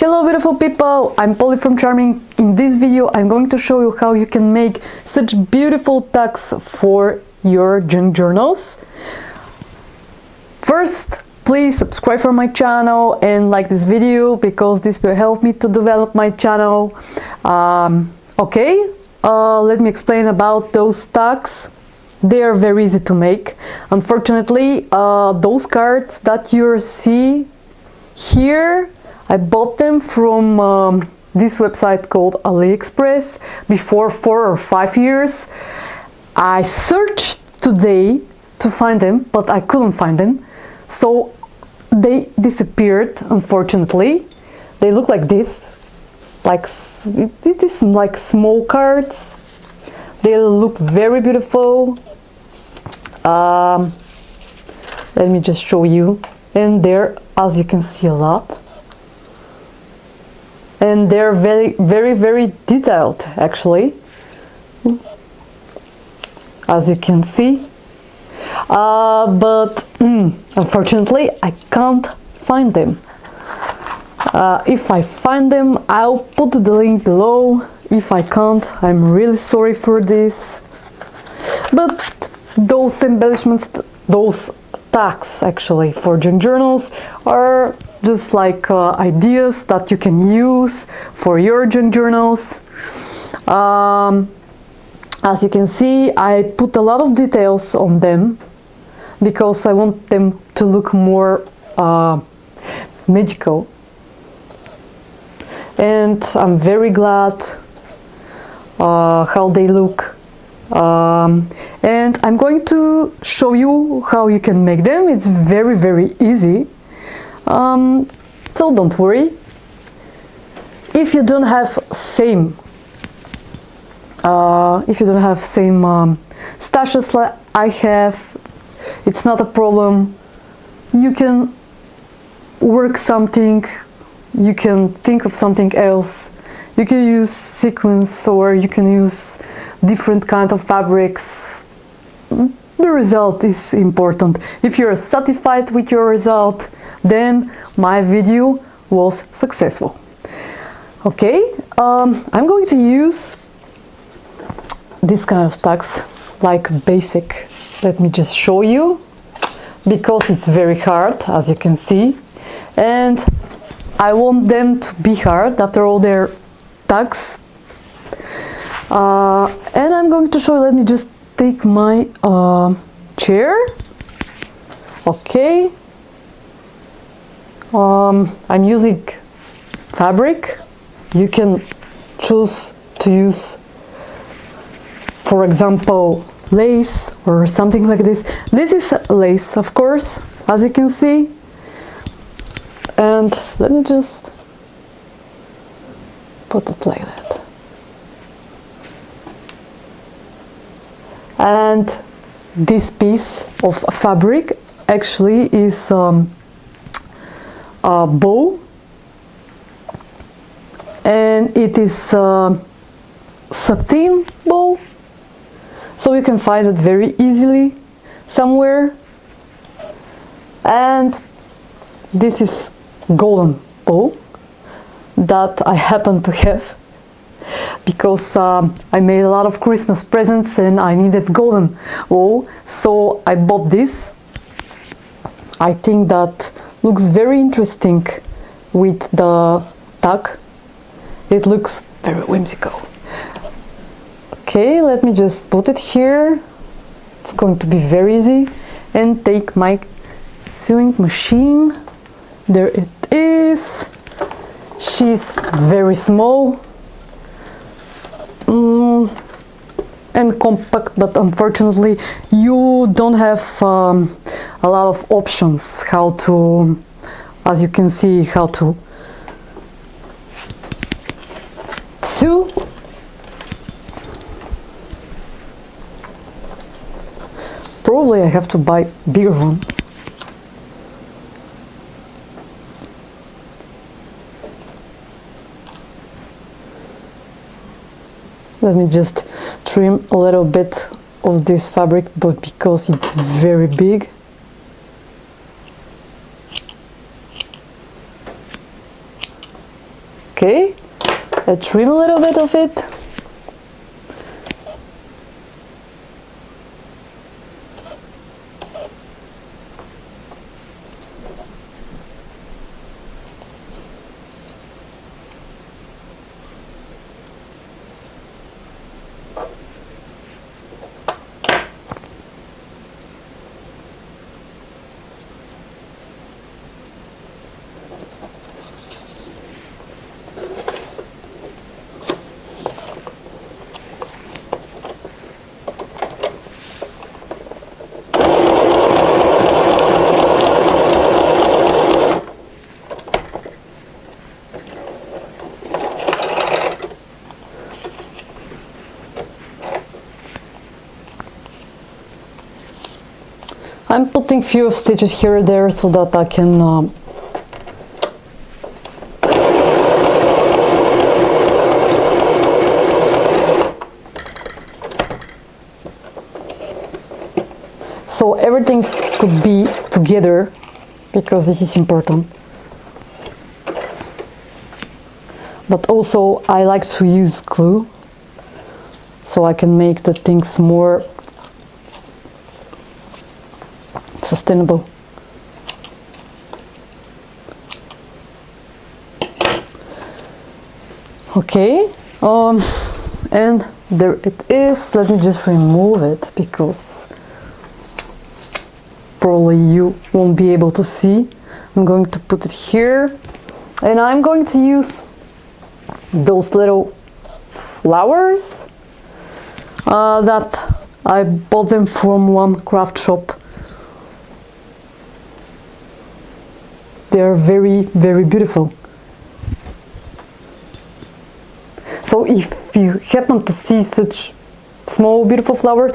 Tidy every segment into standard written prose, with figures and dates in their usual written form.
Hello beautiful people, I'm Polly from Charming. In this video I'm going to show you how you can make such beautiful tags for your junk journals. First, please subscribe for my channel and like this video because this will help me to develop my channel. Let me explain about those tags. They are very easy to make. Unfortunately, those cards that you see here, I bought them from this website called AliExpress before 4 or 5 years. I searched today to find them, but I couldn't find them, so they disappeared, unfortunately. They look like this, it is like small cards. They look very beautiful. Let me just show you. And there, as you can see, a lot. And they're very detailed, actually, as you can see. But unfortunately, I can't find them. If I find them, I'll put the link below. If I can't, I'm really sorry for this. But those embellishments, those tags actually for junk journals are just like ideas that you can use for your junk journals. As you can see, I put a lot of details on them because I want them to look more magical. And I'm very glad how they look. And I'm going to show you how you can make them. It's very easy. So don't worry. If you don't have same stashes like I have, it's not a problem. You can work something, you can think of something else. You can use sequins or you can use different kind of fabrics. The result is important. If you're satisfied with your result, then my video was successful. Okay, I'm going to use this kind of tags, like basic. Let me just show you, because it's very hard, as you can see, and I want them to be hard. After all, they're tags. And I'm going to show you. Let me just take my chair. Okay. I'm using fabric. You can choose to use, for example, lace or something like this. This is lace, of course, as you can see. And let me just put it like that. And this piece of fabric actually is a bow, and it is satin bow, so you can find it very easily somewhere. And this is golden bow that I happen to have, because I made a lot of Christmas presents and I needed golden wool, so I bought this. I think that looks very interesting with the tag. It looks very whimsical. Okay, let me just put it here. It's going to be very easy. And take my sewing machine. There it is. She's very small and compact, but unfortunately you don't have a lot of options how to, as you can see, how to sew. Probably I have to buy bigger one. Let me just trim a little bit of this fabric, but because it's very big. Okay, I trim a little bit of it. I'm putting few stitches here and there so that I can so everything could be together, because this is important. But also I like to use glue so I can make the things more sustainable. Okay, and there it is. Let me just remove it because probably you won't be able to see. I'm going to put it here, and I'm going to use those little flowers that I bought them from one craft shop. They are very, very beautiful. So if you happen to see such small, beautiful flowers,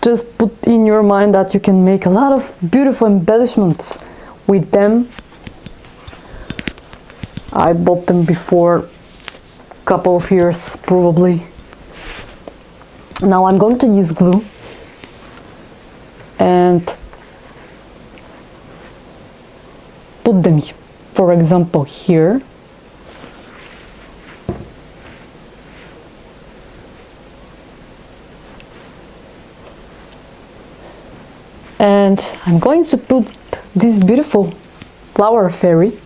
just put in your mind that you can make a lot of beautiful embellishments with them. I bought them before a couple of years, probably. Now I'm going to use glue and put them, for example, here. And I'm going to put this beautiful flower fairy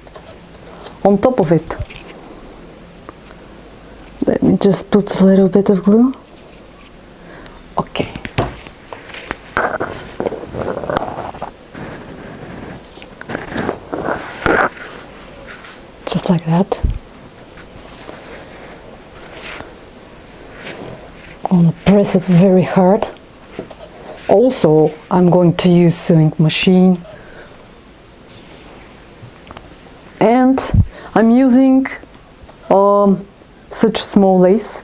on top of it. Let me just put a little bit of glue. Okay. Just like that. I'm gonna press it very hard. Also, I'm going to use sewing machine, and I'm using such small lace.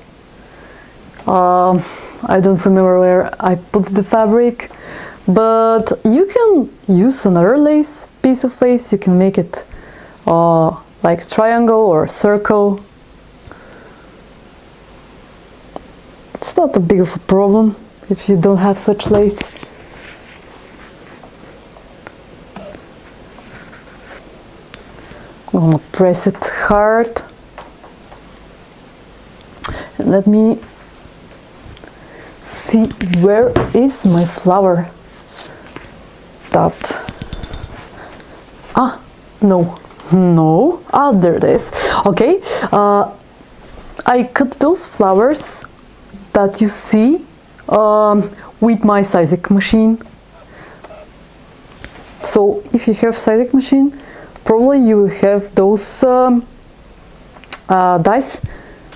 I don't remember where I put the fabric, but you can use another lace, piece of lace. You can make it like triangle or circle. It's not a big of a problem if you don't have such lace. I'm gonna press it hard. And let me see, where is my flower dot? Ah, no, there it is. Okay, I cut those flowers that you see with my sizing machine. So if you have sizing machine, probably you have those dies,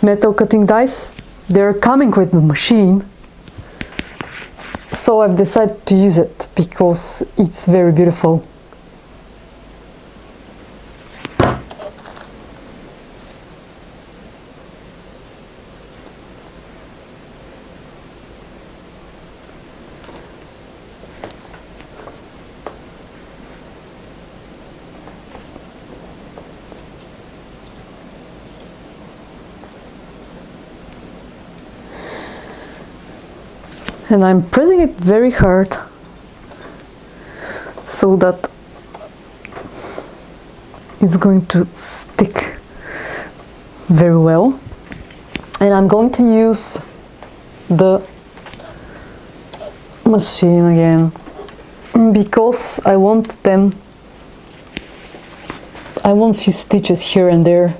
metal cutting dies. They're coming with the machine. So I've decided to use it because it's very beautiful. And I'm pressing it very hard so that it's going to stick. very well. And I'm going to use the machine again because I want a few stitches here and there.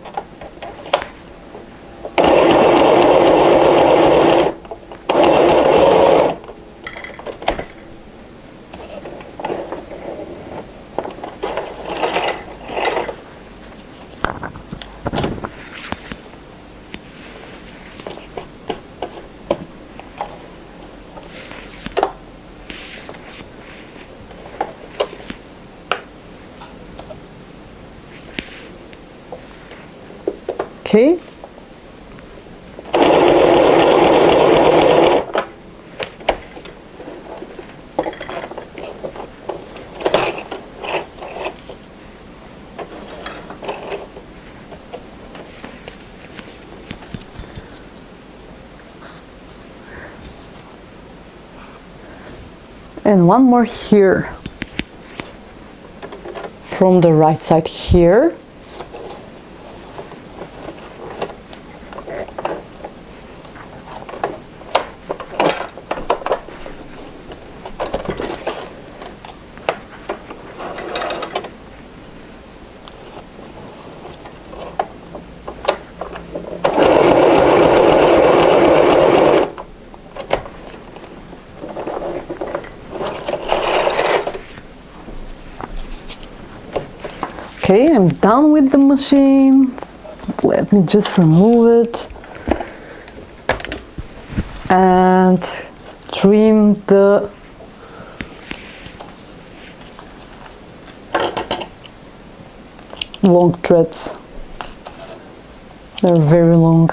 Okay. And one more here from the right side here. Okay, I'm done with the machine. Let me just remove it and trim the long threads. They're very long.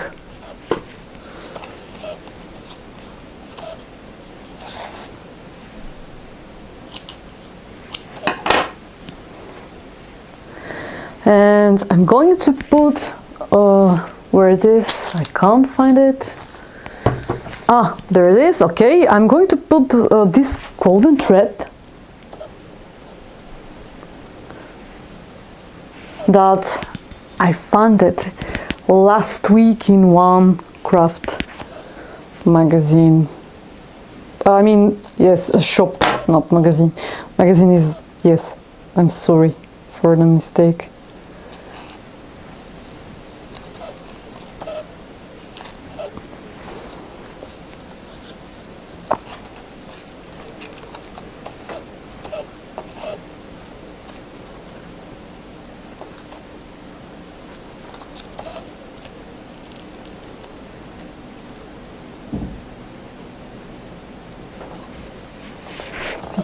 And I'm going to put, where it is, I can't find it. Ah, there it is, okay. I'm going to put this golden thread that I found it last week in one craft magazine. I mean, yes, a shop, not magazine. Magazine is, yes, I'm sorry for the mistake.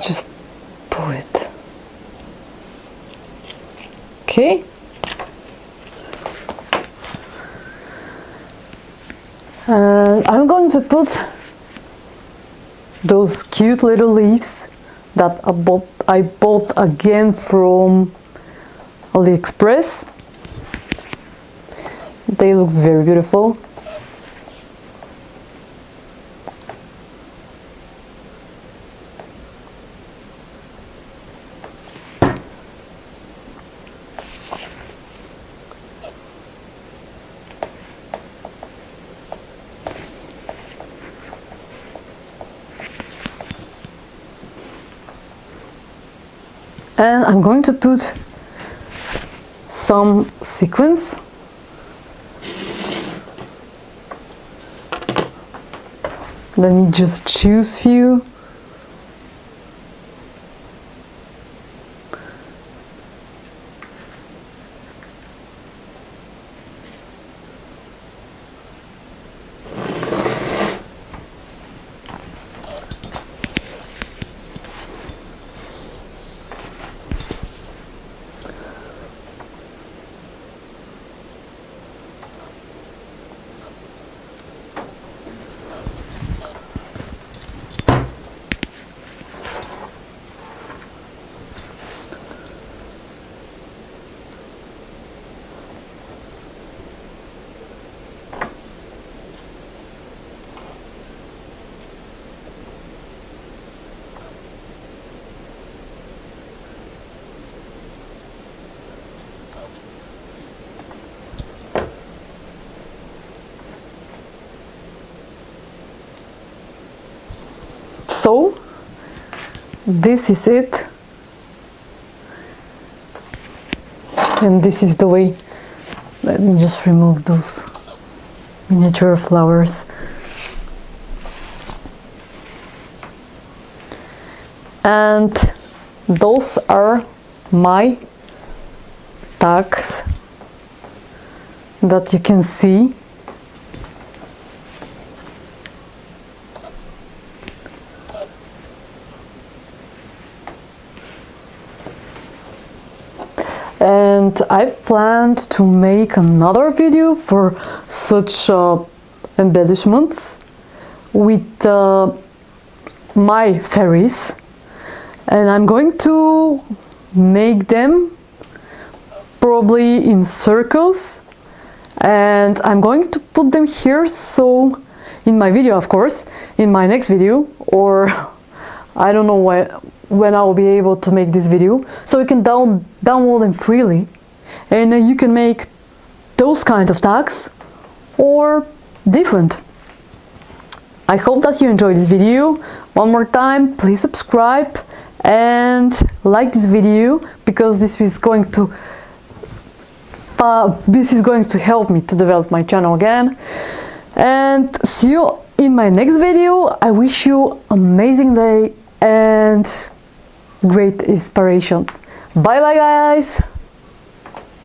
Just pull it. Okay. I'm going to put those cute little leaves that I bought again from AliExpress. They look very beautiful. And I'm going to put some sequins. Let me just choose few. this is it, and this is the way. Let me just remove those miniature flowers. And those are my tags that you can see. And I've planned to make another video for such embellishments with my fairies, and I'm going to make them probably in circles, and I'm going to put them here, so in my video, of course, in my next video, or I don't know when I will be able to make this video, so you can download them freely, and you can make those kind of tags or different. I hope that you enjoyed this video. One more time, please subscribe and like this video, because this is going to help me to develop my channel again. And see you in my next video. I wish you amazing day and great inspiration. Bye bye, guys.